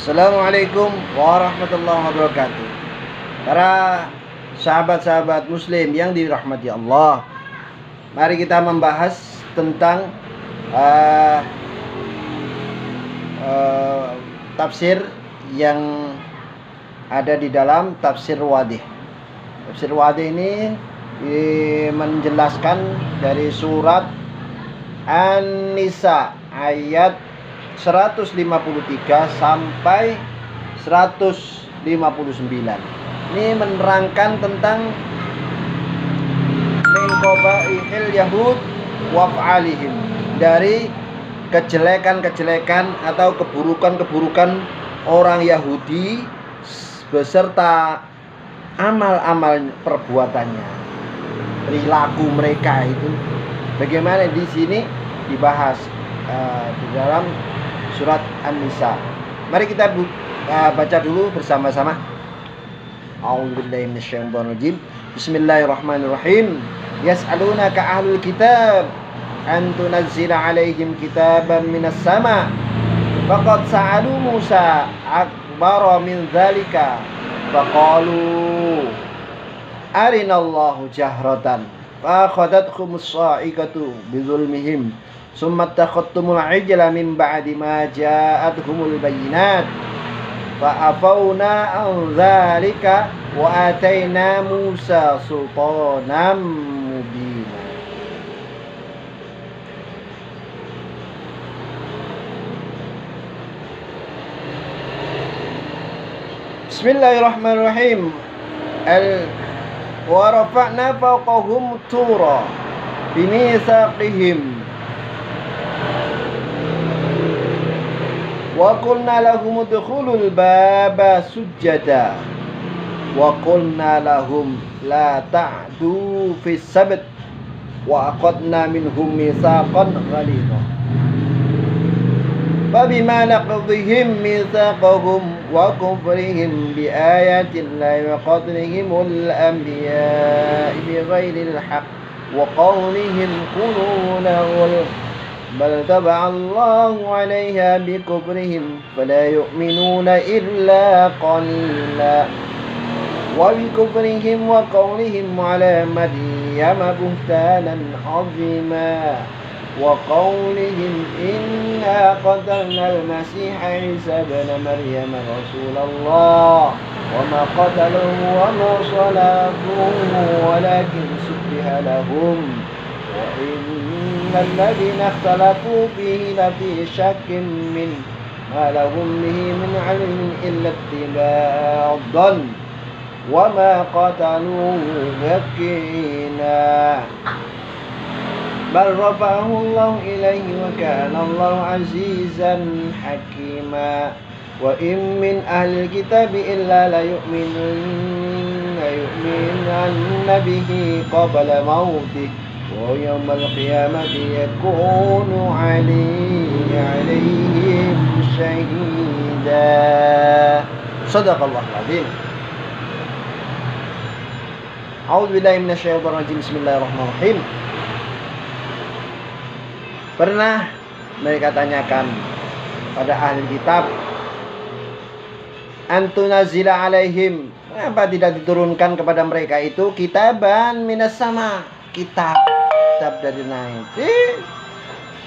Assalamualaikum warahmatullahi wabarakatuh. Para sahabat-sahabat muslim yang dirahmati Allah, mari kita membahas tentang tafsir yang ada di dalam tafsir Wadih. Tafsir Wadih ini menjelaskan dari surat An-Nisa ayat 153 sampai 159. Ini menerangkan tentang min qabaihil yahud waf'alihim, dari kejelekan-kejelekan atau keburukan-keburukan orang Yahudi beserta amal-amal perbuatannya, perilaku mereka itu bagaimana di sini dibahas di dalam surat An-Nisa. Mari kita baca dulu bersama-sama. A'udzubillahi minasyaitonir rajim. Bismillahirrahmanirrahim. Yas'alunaka ahlul kitab an tunazzila 'alaihim kitaban minas sama' faqad sa'alu Musa akbara min dzalika faqalu arinallahu jahratan fa akhadathum as-sa'iqatu bidzulmihim summa takhottumul ijla min ba'di ma ja'atuhumul bayyinat fa afawna an dzalika wa atayna Musa sultanan mubina. Bismillahirrahmanirrahim. Wa rafa'na fawqahum tura bimitsaqihim wa qulna lahum udkhulul baba sujada wa qulna lahum la ta'du fis sabt wa aqadna minhum mitsaqan ghalidha fa bima naqdihim mitsaqahum wa kufrihim bi ayati llahi wa qatlihimul anbiya'a bighairil haqq wa qawlihim quluna بل طبع الله عليها بكفرهم فلا يؤمنون إلا قليلا وبكفرهم وقولهم على مريم بهتانا عظيما وقولهم إنا قتلنا المسيح عيسى بن مريم رسول الله وما قتلوه وما صلبوه ولكن شبه لهم وإن الذين اختلفوا فيه لفي شك منه ما لهم به من علم إلا اتباع الظن وما قتلوه يقينا بل رفعه الله إليه وكان الله عزيزا حكيما وإن من أهل الكتاب إلا ليؤمنن به قبل موته ويوم القيامة يكون عليهم شهيدا. صدق الله العظيم. أعوذ بالله من الشيطان الرجيم. Bismillahirrahmanirrahim. Pernah mereka tanyakan pada ahli kitab, antunazila alaihim, kenapa tidak diturunkan kepada mereka itu kitaban minas sama, kitab dari langit.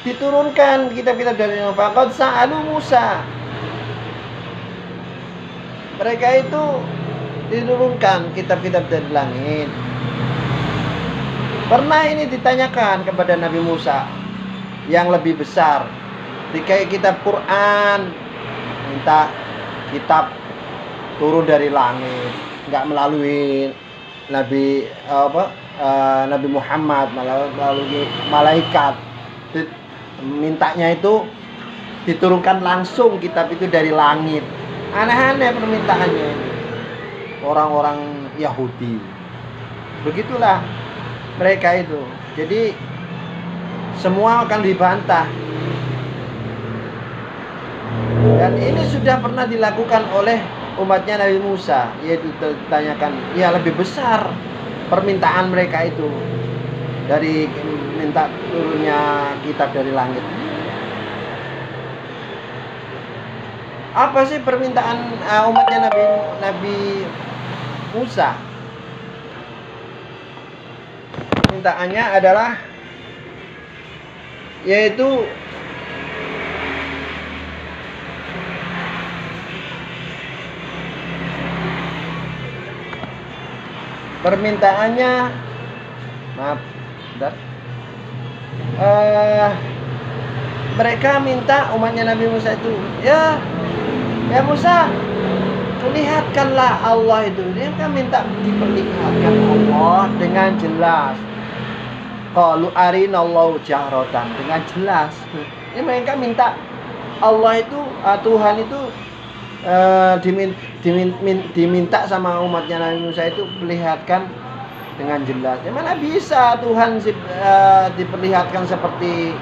Diturunkan kitab-kitab dari langit. Faqad sa'alu Musa. Mereka itu diturunkan kitab-kitab dari langit. Pernah ini ditanyakan kepada Nabi Musa yang lebih besar. Kayak kitab Quran, minta kitab turun dari langit, enggak melalui Nabi Muhammad, melalui malaikat. Mintanya itu diturunkan langsung kitab itu dari langit. Aneh-aneh permintaannya ini. Orang-orang Yahudi. Begitulah mereka itu. Jadi semua akan dibantah. Dan ini sudah pernah dilakukan oleh umatnya Nabi Musa, yaitu ditanyakan, ya lebih besar permintaan mereka itu dari minta turunnya kitab dari langit. Apa sih permintaan umatnya Nabi Musa? Permintaannya adalah yaitu permintaannya, maaf, bentar. Mereka minta umatnya Nabi Musa itu, ya Musa, perlihatkanlah Allah itu. Dia kan minta diperlihatkan Allah dengan jelas. Qalu arinallahu jahratan, dengan jelas. Ini mereka minta Allah itu, Tuhan itu diminta sama umatnya Nabi Musa itu perlihatkan dengan jelas. Ya mana bisa Tuhan diperlihatkan seperti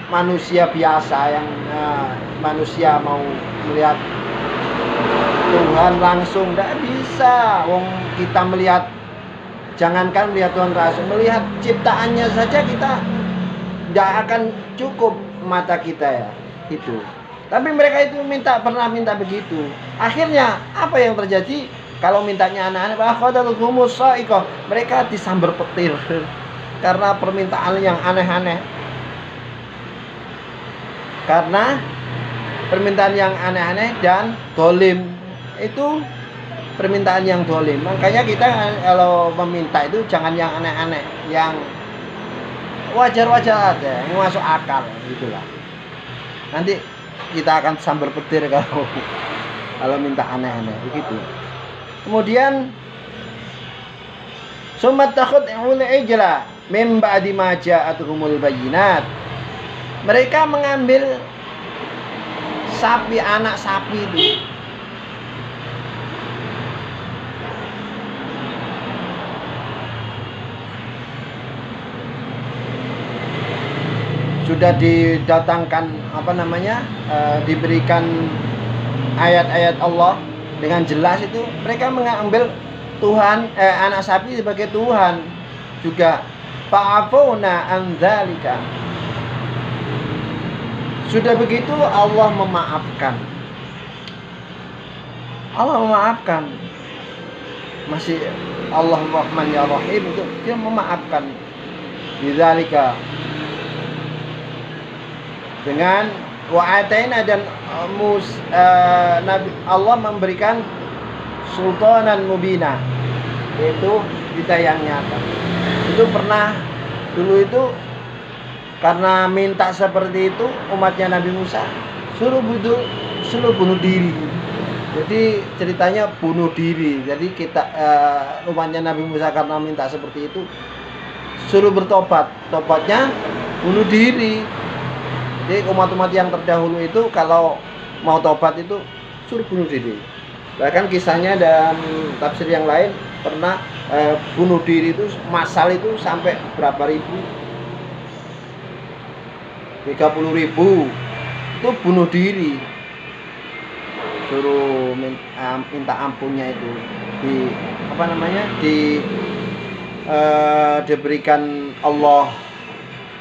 manusia biasa yang manusia mau melihat Tuhan langsung, tidak bisa. Wong kita melihat, jangankan melihat Tuhan langsung, melihat ciptaannya saja kita tidak akan cukup mata kita ya itu. Tapi mereka itu pernah minta begitu. Akhirnya apa yang terjadi? Kalau mintanya anak-anak, mereka disambar petir karena permintaan yang aneh-aneh. Karena permintaan yang aneh-aneh dan dolim, itu permintaan yang dolim. Makanya kita kalau meminta itu jangan yang aneh-aneh, yang wajar-wajar aja, yang masuk akal, gitulah. Nanti kita akan sambar petir kalau minta aneh-aneh begitu. Kemudian summa takhud'ul ijla mim ba'di ma ja'atuhumul bayyinat. Mereka mengambil sapi, anak sapi itu. Sudah didatangkan diberikan ayat-ayat Allah dengan jelas itu, mereka mengambil Tuhan anak sapi sebagai Tuhan juga. Fa'afuna an dzalika. Sudah begitu Allah memaafkan. Allah memaafkan. Masih Allah Rahman ya Rahim, itu dia memaafkan. Bidzalika, dengan wa'ataina, dan Nabi Allah memberikan sultanan mubina, yaitu hidayah yang nyata. Itu pernah dulu itu karena minta seperti itu umatnya Nabi Musa suruh bunuh diri. Jadi ceritanya bunuh diri. Jadi kita umatnya Nabi Musa karena minta seperti itu suruh bertobat. Tobatnya bunuh diri. Jadi umat-umat yang terdahulu itu kalau mau tobat itu suruh bunuh diri. Bahkan kisahnya dalam tafsir yang lain pernah bunuh diri itu masal itu sampai berapa ribu, 30.000 itu bunuh diri, suruh minta ampunnya itu diberikan Allah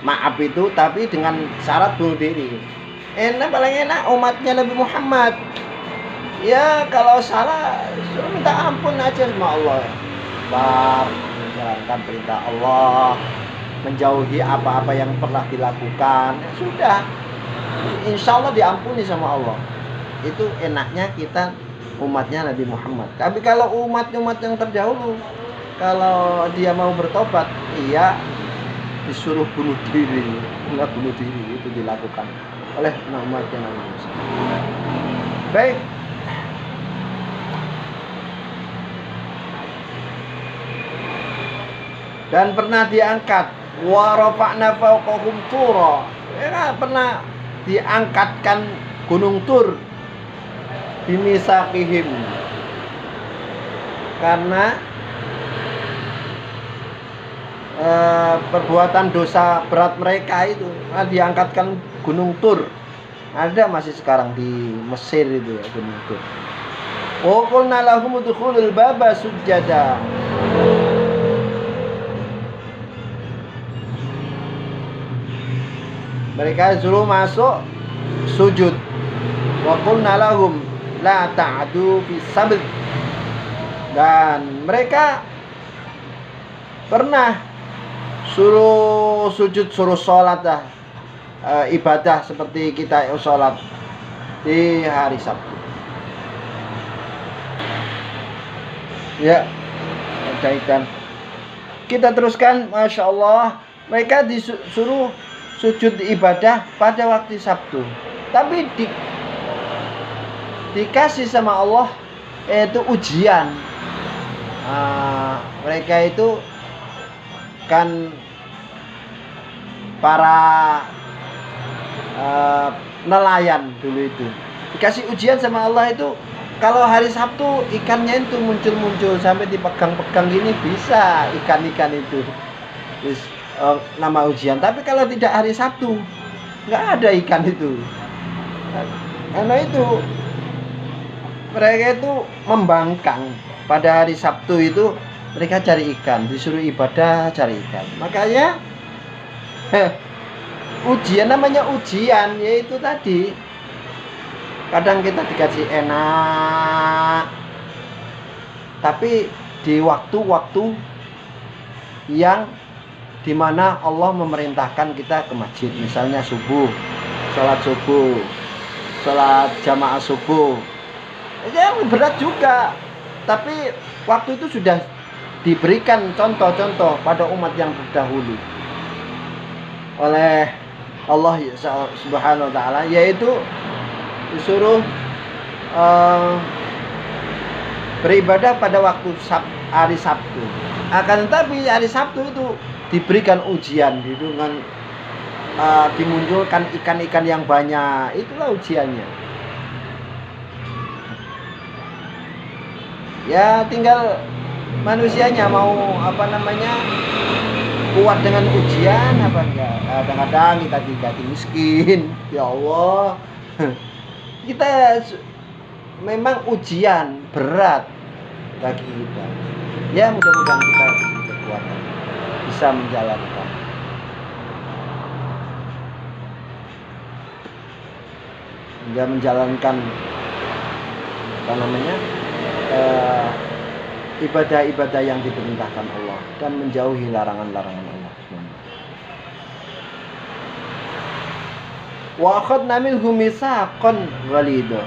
maaf itu, tapi dengan syarat bunuh diri. Paling enak umatnya Nabi Muhammad, ya kalau salah suruh minta ampun aja sama Allah, menjalankan perintah Allah, menjauhi apa-apa yang pernah dilakukan, ya sudah, insya Allah diampuni sama Allah. Itu enaknya kita umatnya Nabi Muhammad. Tapi kalau umat-umat yang terdahulu, kalau dia mau bertobat, iya disuruh bunuh diri. Enggak, bunuh diri itu dilakukan oleh umatnya Nabi Musa. Baik, dan pernah diangkat wa rafa'na fawqahum tura, ya, pernah diangkatkan gunung Tur bimisaqihim, karena perbuatan dosa berat mereka itu diangkatkan gunung Tur. Ada masih sekarang di Mesir itu ya, gunung Tur. Wa qulna lahum udkhulul baba sujada. Mereka suruh masuk sujud. wa qulna lahum la ta'du fi sabt. Dan mereka pernah suruh sujud, suruh sholat dah, ibadah seperti kita sholat di hari Sabtu. Ya, ada ikan. Kita teruskan, masya Allah. Mereka disuruh sujud ibadah pada waktu Sabtu, tapi dikasih sama Allah yaitu ujian. Mereka itu kan para nelayan dulu itu dikasih ujian sama Allah itu, kalau hari Sabtu ikannya itu muncul sampai dipegang-pegang gini bisa ikan-ikan itu. Terus nama ujian. Tapi kalau tidak hari Sabtu nggak ada ikan itu. Karena itu mereka itu membangkang. Pada hari Sabtu itu mereka cari ikan, disuruh ibadah cari ikan. Makanya ujian, namanya ujian, yaitu tadi kadang kita dikasih enak, tapi di waktu-waktu yang dimana Allah memerintahkan kita ke masjid, misalnya subuh, sholat jamaah subuh, ya berat juga. Tapi waktu itu sudah diberikan contoh-contoh pada umat yang terdahulu oleh Allah Subhanahu wa ta'ala, yaitu disuruh beribadah pada waktu hari Sabtu. Akan tetapi hari Sabtu itu diberikan ujian gitu kan, dimunculkan ikan-ikan yang banyak. Itulah ujiannya. Ya tinggal manusianya mau kuat dengan ujian apa enggak. Kadang-kadang kita jadi miskin, ya Allah. Kita memang ujian berat bagi kita. Ya mudah-mudahan kita kekuatan bisa menjalankan. Dia menjalankan ibadah-ibadah yang diperintahkan Allah dan menjauhi larangan-larangan Allah. Wa akhadna minhum mitsaqan ghalidha,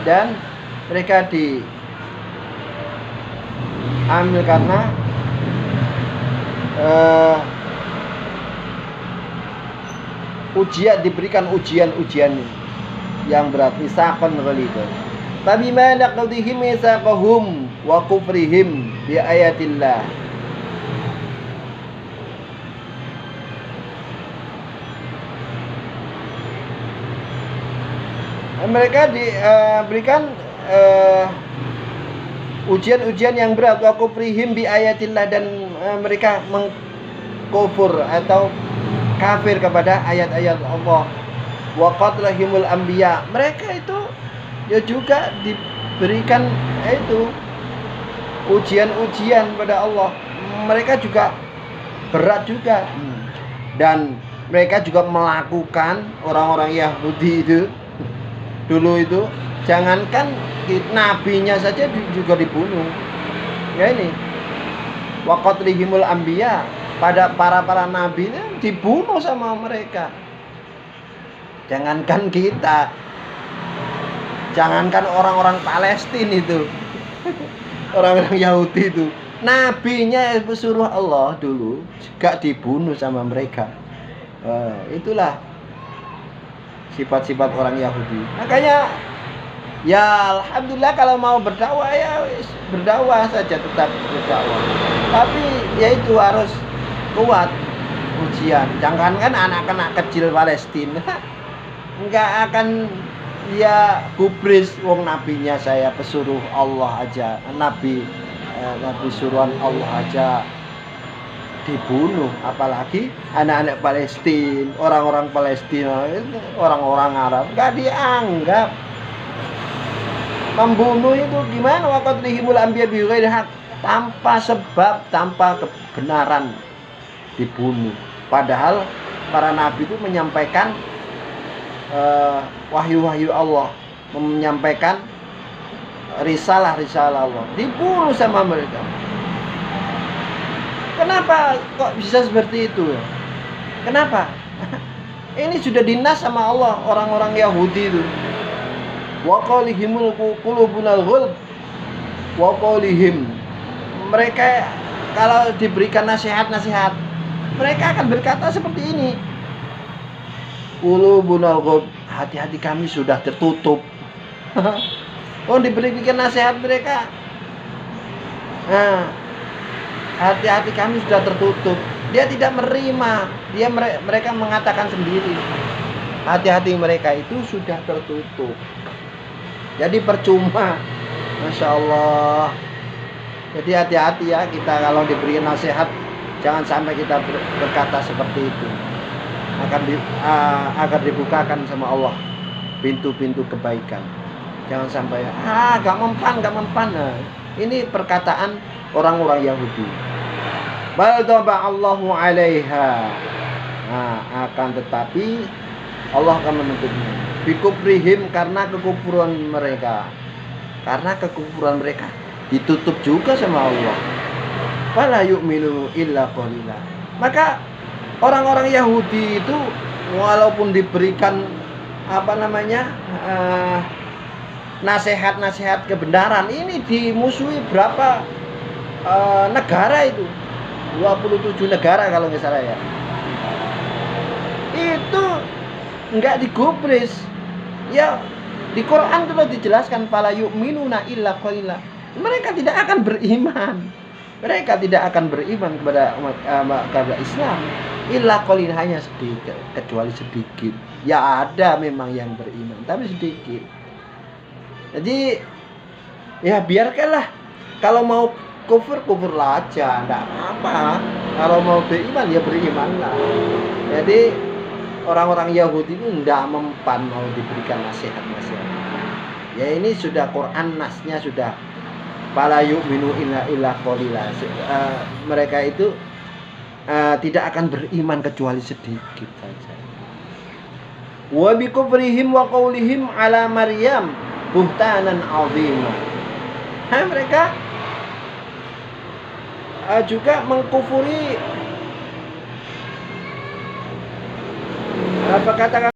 dan mereka diambil karena diberikan ujian yang berat. Mitsaqan ghalidha fabima naqdihim mitsaqahum wa kufrihim bi ayatillah. Mereka diberikan ujian-ujian yang berat, wa kufrihim bi ayatillah, dan mereka mengkufur atau kafir kepada ayat-ayat Allah. Wa qatlahimul anbiya, mereka itu ya juga diberikan itu ujian-ujian pada Allah. Mereka juga berat juga. Dan mereka juga melakukan, orang-orang Yahudi itu dulu itu, jangankan nabinya saja juga dibunuh. Ya ini wa qatlihimul anbiya, pada para nabi dibunuh sama mereka. Jangankan kita, jangankan orang-orang Palestina itu, orang-orang Yahudi itu, nabinya suruh Allah dulu juga dibunuh sama mereka. Itulah sifat-sifat orang Yahudi. Makanya ya alhamdulillah kalau mau berdakwah ya berdakwah saja, tetap berdakwah. Tapi ya itu harus kuat ujian. Jangankan anak-anak kecil Palestina enggak akan ya gubris, wong nabinya saya pesuruh Allah aja, nabi suruhan Allah aja dibunuh, apalagi anak-anak Palestina, orang-orang Palestina, orang-orang Arab nggak dianggap. Membunuh itu gimana? Wa qatlihimul anbiya bi ghairi haq, tanpa sebab, tanpa kebenaran dibunuh. Padahal para nabi itu menyampaikan wahyu-wahyu Allah menyampaikan risalah Allah, dibunuh sama mereka. Kenapa kok bisa seperti itu? Kenapa? Ini sudah dinas sama Allah orang-orang Yahudi itu. Wa qalihimul qulubunal ghulb. Wa qalihim. Mereka kalau diberikan nasihat, mereka akan berkata seperti ini. Qulubunal ghulb, hati-hati kami sudah tertutup. Oh, diberikan nasihat mereka. Nah, hati-hati kami sudah tertutup. Dia tidak menerima. Mereka mengatakan sendiri. Hati-hati mereka itu sudah tertutup. Jadi percuma. Masya Allah. Jadi hati-hati ya kita kalau diberi nasihat, jangan sampai kita berkata seperti itu. Agar dibukakan sama Allah pintu-pintu kebaikan. Jangan sampai gak mempan. Nah, ini perkataan orang-orang Yahudi. Bal Allahu 'alaiha. Nah, akan tetapi Allah akan menutupnya. Bikubrihim, karena kekufuran mereka. Karena kekufuran mereka ditutup juga sama Allah. Fala yu'minu illa qalila. Maka orang-orang Yahudi itu walaupun diberikan nasihat-nasihat kebenaran, ini dimusuhi berapa negara itu, 27 negara kalau nggak salah ya. Itu nggak digubris ya. Di Quran itu dijelaskan fala yu'minuna illa qalila. Mereka tidak akan beriman. Mereka tidak akan beriman kepada Islam illa qalil, hanya sedikit, kecuali sedikit. Ya ada memang yang beriman tapi sedikit. Jadi ya biarkanlah, kalau mau kufurlah aja, enggak apa. Kalau mau beriman ya berimanlah. Jadi orang-orang Yahudi itu enggak mempan mau diberikan nasihat-nasihat. Ya ini sudah Quran nasnya sudah fala yu'minu illa qalila. Mereka itu tidak akan beriman kecuali sedikit saja. Wa bi kufrihim wa qaulihim ala Maryam buhtanan 'azima. Mereka juga mengkufuri apa kata